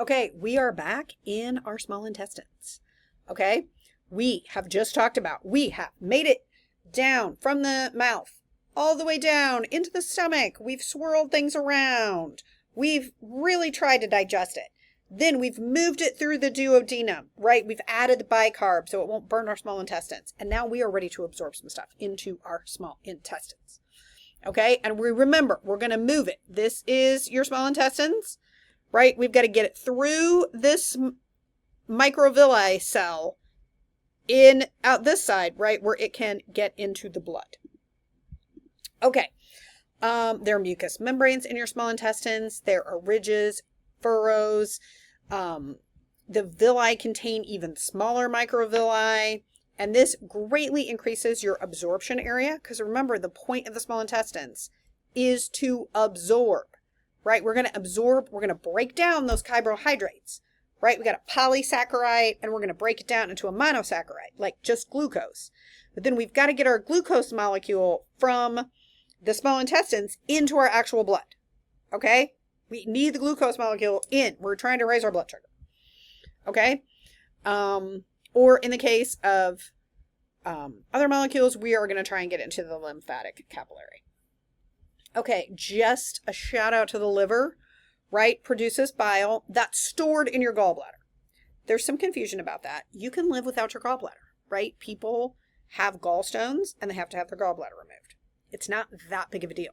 Okay, we are back in our small intestines. Okay, we have just talked about, we have made it down from the mouth all the way down into the stomach. We've swirled things around. We've really tried to digest it. Then we've moved it through the duodenum, right? We've added the bicarb so it won't burn our small intestines. And now we are ready to absorb some stuff into our small intestines. Okay, and we remember, we're going to move it. This is your small intestines, right? We've got to get it through this microvilli cell in out this side, right, where it can get into the blood. Okay, there are mucous membranes in your small intestines. There are ridges, furrows. The villi contain even smaller microvilli, and this greatly increases your absorption area, because remember, the point of the small intestines is to absorb, right? We're going to absorb, we're going to break down those carbohydrates, right? We got a polysaccharide, and we're going to break it down into a monosaccharide, like just glucose. But then we've got to get our glucose molecule from the small intestines into our actual blood, okay? We need the glucose molecule in. We're trying to raise our blood sugar, okay? Or in the case of other molecules, we are going to try and get into the lymphatic capillary. Okay, just a shout out to the liver, right? Produces bile that's stored in your gallbladder. There's some confusion about that. You can live without your gallbladder, right? People have gallstones and they have to have their gallbladder removed. It's not that big of a deal.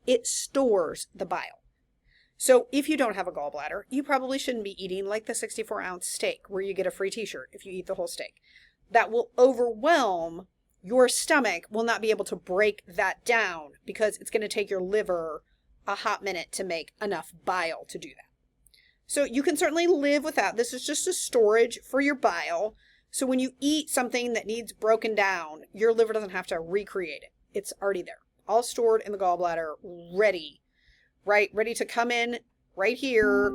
It stores the bile. So if you don't have a gallbladder, you probably shouldn't be eating like the 64-ounce steak where you get a free t-shirt if you eat the whole steak. That will overwhelm your stomach, will not be able to break that down because it's going to take your liver a hot minute to make enough bile to do that. So you can certainly live without. This is just a storage for your bile. So when you eat something that needs broken down, your liver doesn't have to recreate it. It's already there, all stored in the gallbladder, ready, right? Ready to come in right here.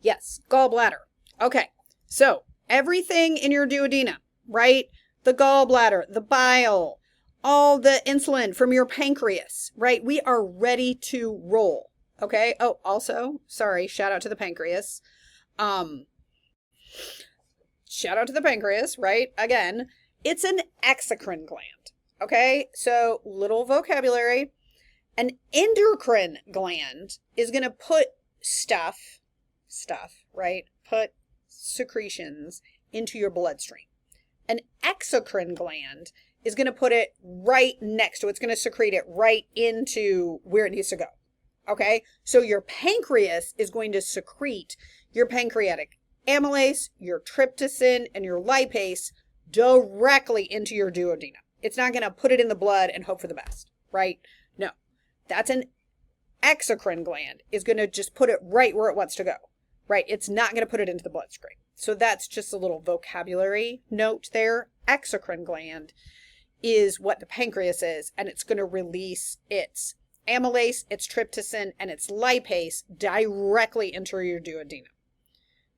Yes, gallbladder. Okay, so everything in your duodenum, right? The gallbladder, the bile, all the insulin from your pancreas, right? We are ready to roll, okay? Oh, also, sorry, shout out to the pancreas. Shout out to the pancreas, right? Again, it's an exocrine gland, okay? So, little vocabulary. An endocrine gland is going to put stuff, right? Put secretions into your bloodstream. An exocrine gland is going to put it right next to it. It's going to secrete it right into where it needs to go. Okay? So your pancreas is going to secrete your pancreatic amylase, your tryptophan, and your lipase directly into your duodenum. It's not going to put it in the blood and hope for the best, right? No. That's an exocrine gland is going to just put it right where it wants to go, right? It's not going to put it into the bloodstream. So that's just a little vocabulary note there. Exocrine gland is what the pancreas is, and it's going to release its amylase, its tryptophan, and its lipase directly into your duodenum,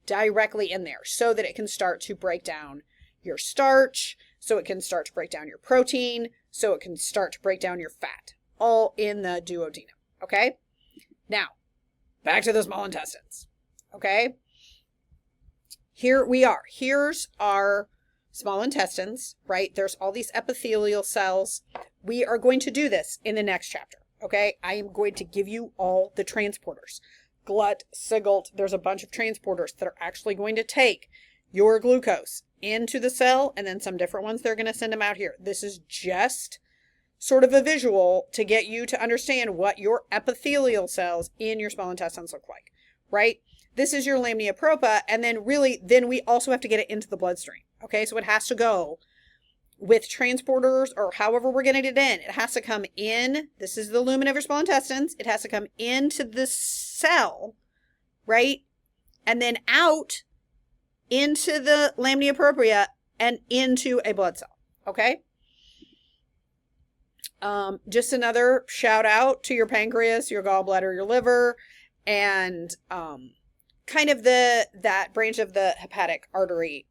directly in there, so that it can start to break down your starch, so it can start to break down your protein, so it can start to break down your fat, all in the duodenum, okay? Now, back to the small intestines, okay? Here we are. Here's our small intestines, right? There's all these epithelial cells. We are going to do this in the next chapter, okay? I am going to give you all the transporters. Glut, Sigalt, there's a bunch of transporters that are actually going to take your glucose into the cell, and then some different ones, they're going to send them out here. This is just sort of a visual to get you to understand what your epithelial cells in your small intestines look like, right? This is your lamina propria, and then we also have to get it into the bloodstream, okay? So it has to go with transporters or however we're getting it in. It has to come in. This is the lumen of your small intestines. It has to come into the cell, right? And then out into the lamina propria and into a blood cell, okay? Just another shout out to your pancreas, your gallbladder, your liver, and kind of that branch of the hepatic artery,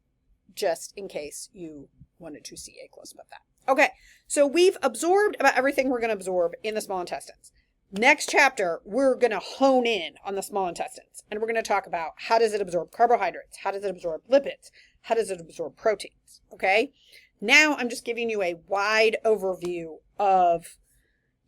just in case you wanted to see a close-up of that. Okay, so we've absorbed about everything we're going to absorb in the small intestines. Next chapter, we're going to hone in on the small intestines, and we're going to talk about how does it absorb carbohydrates? How does it absorb lipids? How does it absorb proteins? Okay. Now I'm just giving you a wide overview of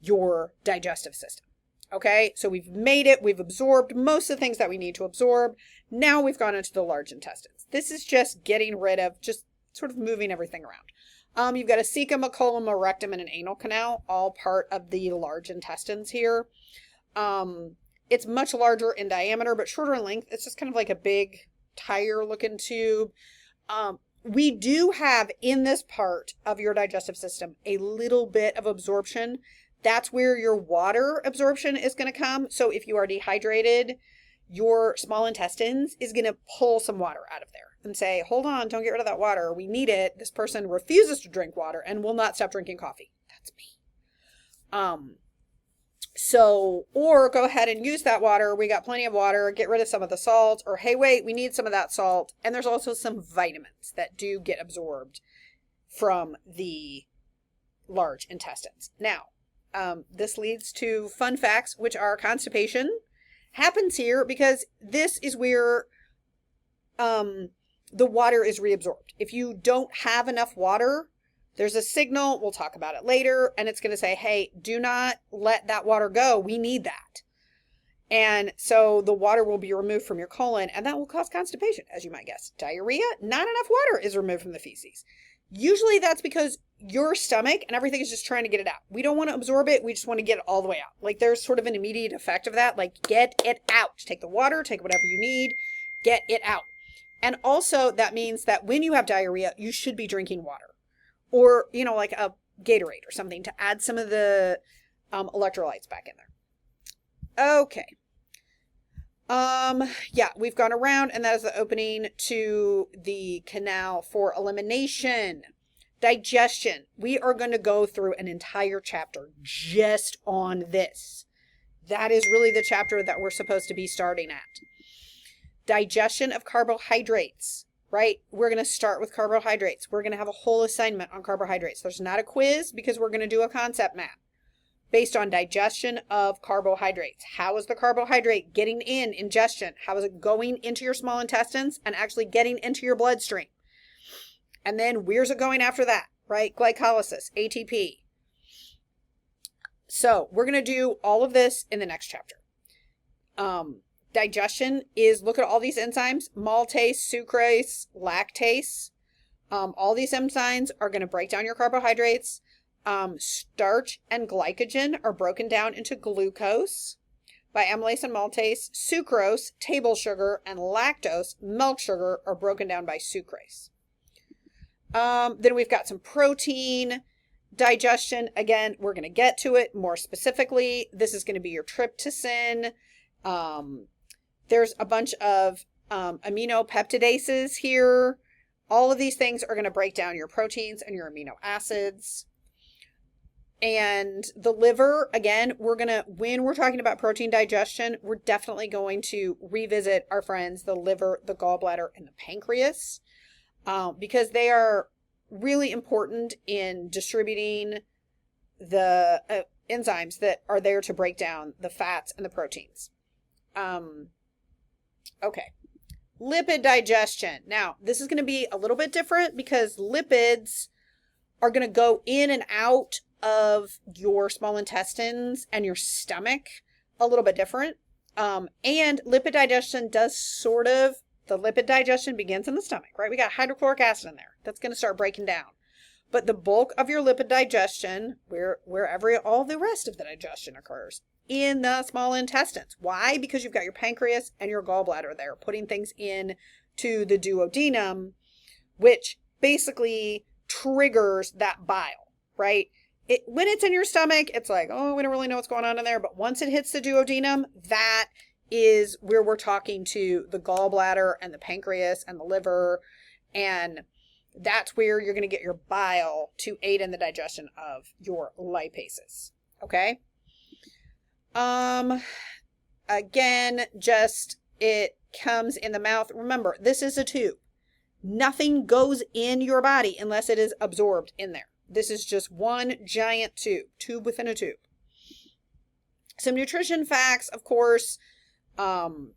your digestive system. Okay. So we've made it. We've absorbed most of the things that we need to absorb. Now we've gone into the large intestines. This is just getting rid of, just sort of moving everything around. You've got a cecum, a colon, a rectum, and an anal canal, all part of the large intestines here. It's much larger in diameter, but shorter in length. It's just kind of like a big tire looking tube. We do have in this part of your digestive system a little bit of absorption. That's where your water absorption is going to come. So if you are dehydrated, your small intestines is going to pull some water out of there and say, hold on, don't get rid of that water. We need it. This person refuses to drink water and will not stop drinking coffee. That's me. Or go ahead and use that water. We got plenty of water. Get rid of some of the salt, or hey, wait, we need some of that salt. And there's also some vitamins that do get absorbed from the large intestines. Now, this leads to fun facts, which are constipation happens here because this is where the water is reabsorbed. If you don't have enough water, there's a signal, we'll talk about it later, and it's going to say, hey, do not let that water go. We need that. And so the water will be removed from your colon, and that will cause constipation, as you might guess. Diarrhea, not enough water is removed from the feces. Usually that's because your stomach and everything is just trying to get it out. We don't want to absorb it. We just want to get it all the way out. Like there's sort of an immediate effect of that. Like get it out. Take the water, take whatever you need, get it out. And also that means that when you have diarrhea, you should be drinking water. Or, you know, like a Gatorade or something to add some of the electrolytes back in there. Okay. Yeah, we've gone around, and that is the opening to the canal for elimination. Digestion. We are going to go through an entire chapter just on this. That is really the chapter that we're supposed to be starting at. Digestion of carbohydrates. Right? We're going to start with carbohydrates. We're going to have a whole assignment on carbohydrates. There's not a quiz because we're going to do a concept map based on digestion of carbohydrates. How is the carbohydrate getting in ingestion? How is it going into your small intestines and actually getting into your bloodstream? And then where's it going after that? Right? Glycolysis, ATP. So we're going to do all of this in the next chapter. Digestion is, look at all these enzymes, maltase, sucrase, lactase. All these enzymes are going to break down your carbohydrates. Starch and glycogen are broken down into glucose by amylase and maltase. Sucrose, table sugar, and lactose, milk sugar, are broken down by sucrase. Then we've got some protein digestion. Again, we're going to get to it more specifically. This is going to be your tryptophan. There's a bunch of aminopeptidases here. All of these things are going to break down your proteins and your amino acids. And the liver, again, when we're talking about protein digestion, we're definitely going to revisit our friends, the liver, the gallbladder, and the pancreas, because they are really important in distributing the enzymes that are there to break down the fats and the proteins. Okay. Lipid digestion. Now, this is going to be a little bit different because lipids are going to go in and out of your small intestines and your stomach a little bit different. And lipid digestion does the lipid digestion begins in the stomach, right? We got hydrochloric acid in there. That's going to start breaking down. But the bulk of your lipid digestion, wherever all the rest of the digestion occurs, in the small intestines. Why? Because you've got your pancreas and your gallbladder there putting things in to the duodenum, which basically triggers that bile, right? When it's in your stomach, it's like, oh, we don't really know what's going on in there. But once it hits the duodenum, that is where we're talking to the gallbladder and the pancreas and the liver. And that's where you're going to get your bile to aid in the digestion of your lipases. Okay? Again, just it comes in the mouth. Remember, this is a tube. Nothing goes in your body unless it is absorbed in there. This is just one giant tube within a tube. Some nutrition facts, of course, don't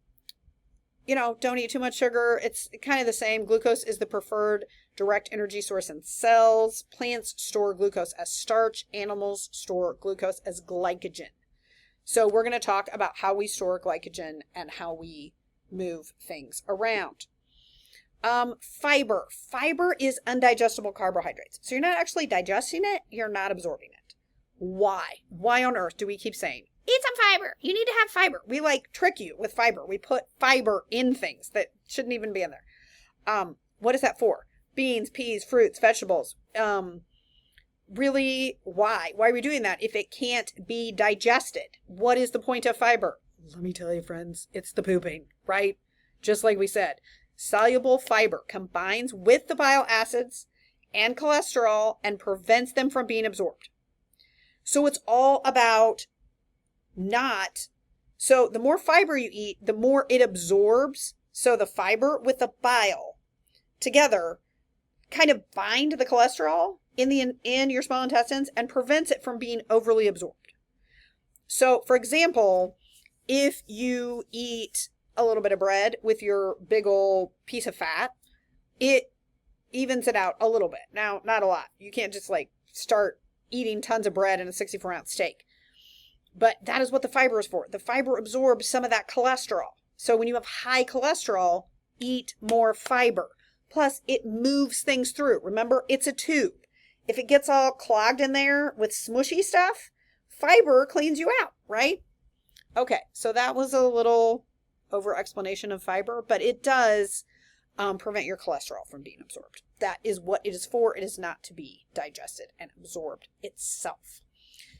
eat too much sugar. It's kind of the same. Glucose is the preferred direct energy source in cells. Plants store glucose as starch. Animals store glucose as glycogen. So we're going to talk about how we store glycogen and how we move things around. Fiber. Fiber is undigestible carbohydrates. So you're not actually digesting it. You're not absorbing it. Why? Why on earth do we keep saying, eat some fiber? You need to have fiber. We trick you with fiber. We put fiber in things that shouldn't even be in there. What is that for? Beans, peas, fruits, vegetables. Really, why? Why are we doing that if it can't be digested? What is the point of fiber? Let me tell you, friends, it's the pooping, right? Just like we said. Soluble fiber combines with the bile acids and cholesterol and prevents them from being absorbed. So it's all about so the more fiber you eat, the more it absorbs. So the fiber with the bile together kind of bind the cholesterol in your small intestines and prevents it from being overly absorbed. So for example, if you eat a little bit of bread with your big old piece of fat, it evens it out a little bit. Now, not a lot. You can't just start eating tons of bread and a 64-ounce steak. But that is what the fiber is for. The fiber absorbs some of that cholesterol. So when you have high cholesterol, eat more fiber. Plus, it moves things through. Remember, it's a tube. If it gets all clogged in there with smushy stuff, fiber cleans you out, right? Okay, so that was a little over explanation of fiber, but it does prevent your cholesterol from being absorbed. That is what it is for. It is not to be digested and absorbed itself.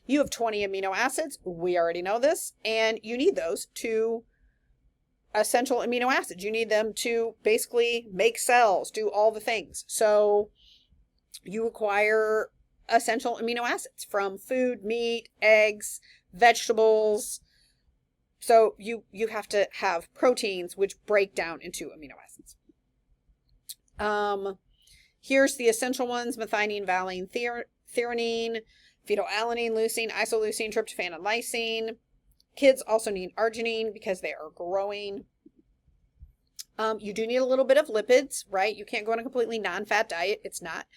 You have 20 amino acids. We already know this. And you need those to essential amino acids. You need them to basically make cells, do all the things. So you require essential amino acids from food, meat, eggs, vegetables. So you have to have proteins which break down into amino acids. Here's the essential ones: methionine, valine, threonine, phenylalanine, leucine, isoleucine, tryptophan, and lysine. Kids also need arginine because they are growing. You do need a little bit of lipids, right? You can't go on a completely non-fat diet. It's not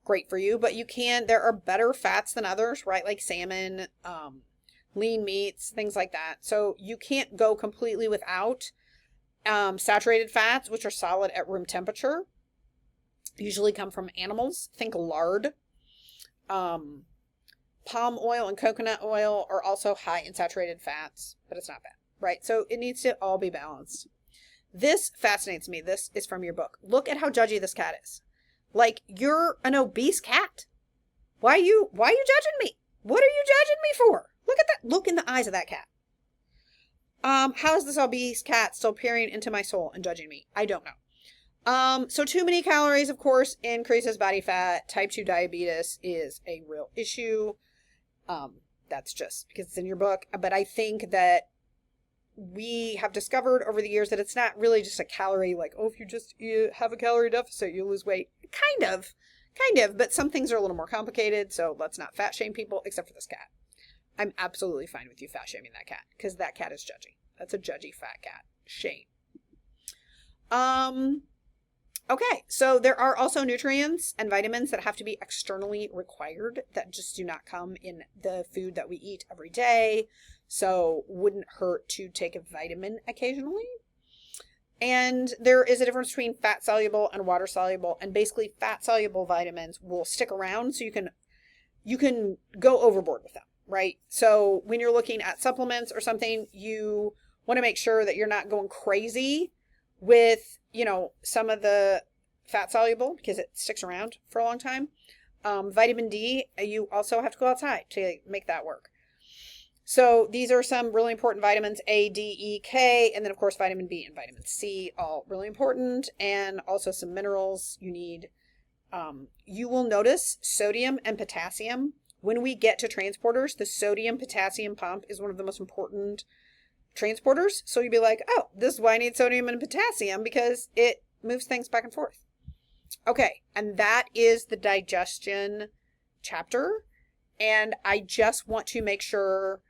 great for you, but you can. There are better fats than others, right? Like salmon, lean meats, things like that. So you can't go completely without saturated fats, which are solid at room temperature. Usually come from animals. Think lard. Palm oil and coconut oil are also high in saturated fats, but it's not bad, right? So it needs to all be balanced. This fascinates me. This is from your book. Look at how judgy this cat is. Like, you're an obese cat. Why are you judging me? What are you judging me for? Look at that. Look in the eyes of that cat. How is this obese cat still peering into my soul and judging me? I don't know. So too many calories, of course, increases body fat. Type 2 diabetes is a real issue. That's just because it's in your book. But I think that we have discovered over the years that it's not really just a calorie, if you have a calorie deficit, you lose weight. Kind of, but some things are a little more complicated. So let's not fat shame people, except for this cat. I'm absolutely fine with you fat shaming that cat because that cat is judgy. That's a judgy fat cat. Shame. Okay, so there are also nutrients and vitamins that have to be externally required that just do not come in the food that we eat every day. So wouldn't hurt to take a vitamin occasionally. And there is a difference between fat soluble and water soluble. And basically fat soluble vitamins will stick around so you can go overboard with them, right? So when you're looking at supplements or something, you want to make sure that you're not going crazy with, some of the fat soluble because it sticks around for a long time. Vitamin D, you also have to go outside to make that work. So these are some really important vitamins: A, D, E, K, and then of course vitamin B and vitamin C, all really important. And also some minerals you need. You will notice sodium and potassium. When we get to transporters, the sodium potassium pump is one of the most important transporters. So you'd be like, oh, this is why I need sodium and potassium, because it moves things back and forth. Okay, and that is the digestion chapter. And I just want to make sure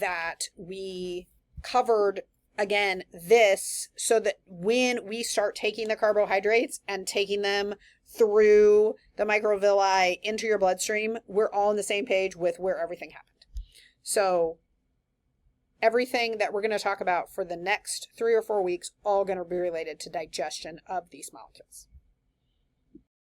that we covered, again, this so that when we start taking the carbohydrates and taking them through the microvilli into your bloodstream, we're all on the same page with where everything happened. So everything that we're going to talk about for the next 3 or 4 weeks, all going to be related to digestion of these molecules.